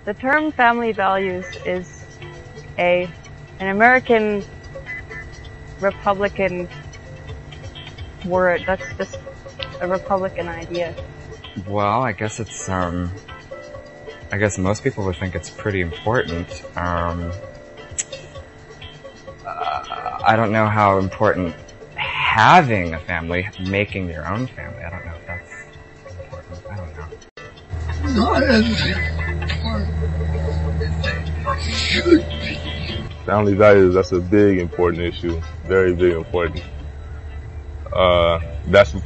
The term family values is an American Republican word. That's just a Republican idea. Well, I guess it's, I guess most people would think it's pretty important. I don't know how important having a family, making your own family, I don't know if that's important. I don't know. Not as important as it should be. Family values, that's a big, important issue. Very big, important. That's a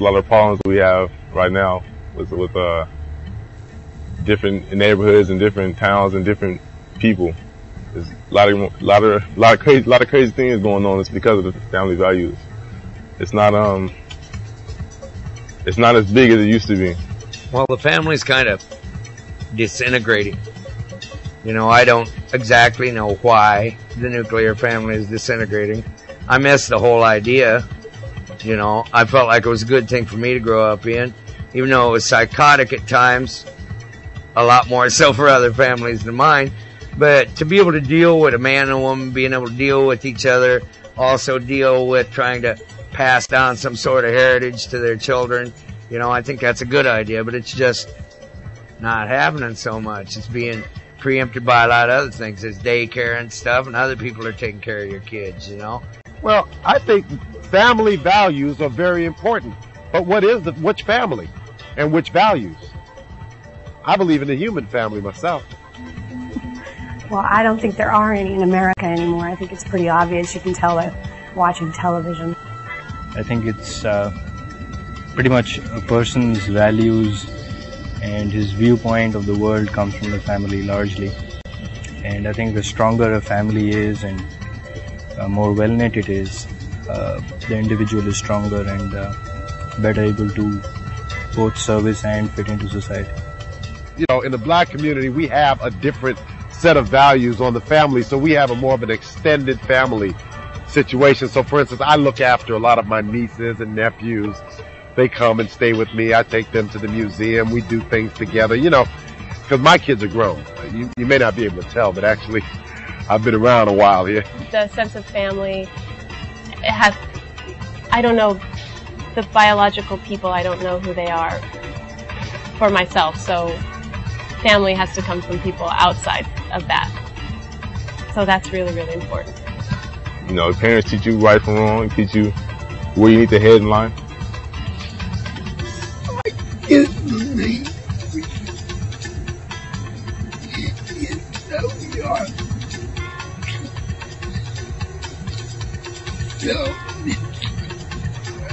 lot of problems we have right now with different neighborhoods and different towns and different people. There's a lot of crazy things going on. It's because of the family values. It's not as big as it used to be. Well, the family's kind of disintegrating. You know, I don't exactly know why the nuclear family is disintegrating. I miss the whole idea. You know, I felt like it was a good thing for me to grow up in, even though it was psychotic at times, a lot more so for other families than mine. But to be able to deal with a man and a woman, being able to deal with each other, also deal with trying to pass down some sort of heritage to their children, you know, I think that's a good idea, but it's just not happening so much. It's being preempted by a lot of other things. There's daycare and stuff, and other people are taking care of your kids, you know. Well, I think family values are very important. But which family and which values? I believe in the human family myself. Well, I don't think there are any in America anymore. I think it's pretty obvious. You can tell by watching television. I think it's pretty much a person's values and his viewpoint of the world comes from the family largely. And I think the stronger a family is and more well-knit it is, the individual is stronger and better able to both service and fit into society. You know, in the black community, we have a different set of values on the family, so we have a more of an extended family situation. So, for instance, I look after a lot of my nieces and nephews. They come and stay with me. I take them to the museum. We do things together, you know, because my kids are grown. You may not be able to tell, but actually, I've been around a while here. The sense of family, it has, I don't know the biological people, I don't know who they are for myself, so family has to come from people outside of that. So that's really, really important. You know, parents teach you right from wrong, teach you where you need to head in line.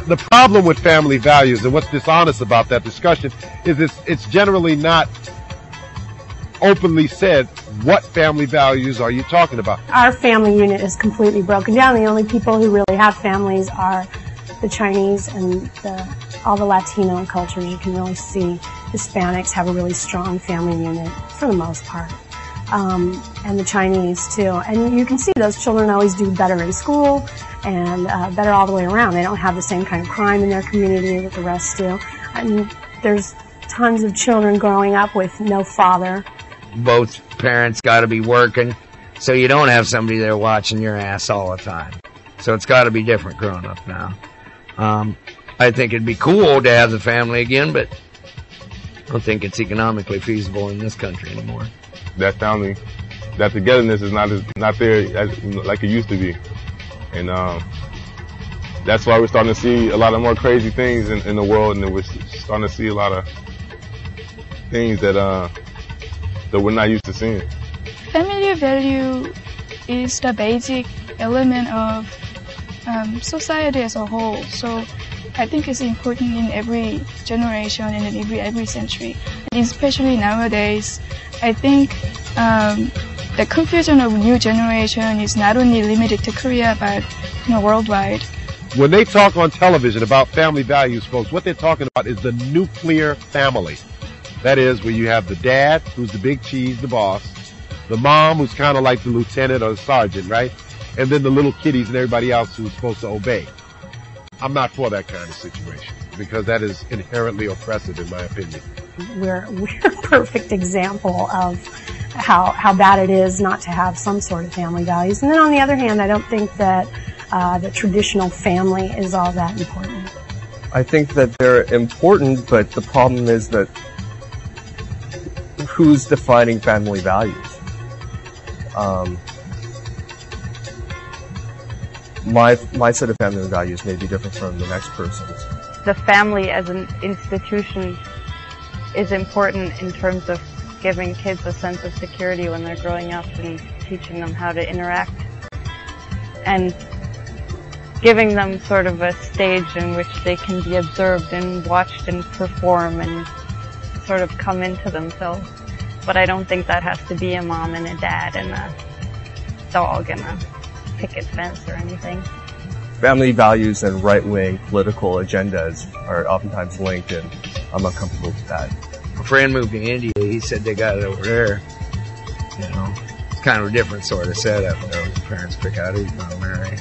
The problem with family values and what's dishonest about that discussion is it's generally not openly said what family values are you talking about. Our family unit is completely broken down. The only people who really have families are the Chinese and all the Latino cultures. You can really see Hispanics have a really strong family unit for the most part. And the Chinese too. And you can see those children always do better in school and better all the way around. They don't have the same kind of crime in their community that the rest do. And there's tons of children growing up with no father. Both parents got to be working, so you don't have somebody there watching your ass all the time. So it's got to be different growing up now. I think it'd be cool to have the family again, but I don't think it's economically feasible in this country anymore. That family, that togetherness is not there like it used to be, and that's why we're starting to see a lot of more crazy things in the world, and we're starting to see a lot of things that we're not used to seeing. Family value is the basic element of society as a whole. So I think it's important in every generation and in every century, and especially nowadays. I think the confusion of new generation is not only limited to Korea, but worldwide. When they talk on television about family values, folks, what they're talking about is the nuclear family. That is, where you have the dad, who's the big cheese, the boss, the mom, who's kind of like the lieutenant or the sergeant, right? And then the little kiddies and everybody else who's supposed to obey. I'm not for that kind of situation because that is inherently oppressive in my opinion. We're a perfect example of how bad it is not to have some sort of family values. And then on the other hand, I don't think that the traditional family is all that important. I think that they're important, but the problem is that who's defining family values? My set of family values may be different from the next person's. The family as an institution is important in terms of giving kids a sense of security when they're growing up and teaching them how to interact and giving them sort of a stage in which they can be observed and watched and perform and sort of come into themselves. But I don't think that has to be a mom and a dad and a dog and a picket fence or anything. Family values and right-wing political agendas are oftentimes linked, and I'm uncomfortable with that. A friend moved to India. He said they got it over there. You know, it's kind of a different sort of setup. You know, the parents pick out who you're going to marry,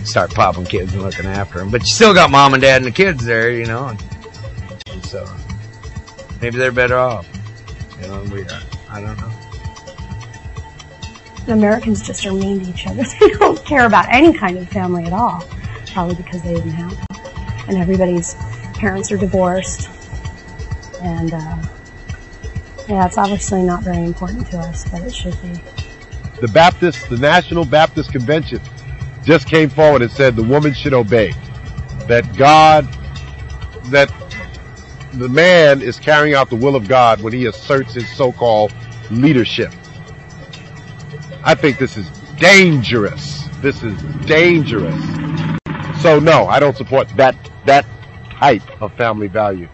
start popping kids and looking after them. But you still got mom and dad and the kids there, you know. And so maybe they're better off. You know, we are. I don't know. Americans just are mean to each other. They don't care about any kind of family at all, probably because they didn't have them. And everybody's parents are divorced. And, yeah, it's obviously not very important to us, but it should be. The National Baptist Convention just came forward and said the woman should obey. That the man is carrying out the will of God when he asserts his so-called leadership. I think this is dangerous. This is dangerous. So no, I don't support that type of family value.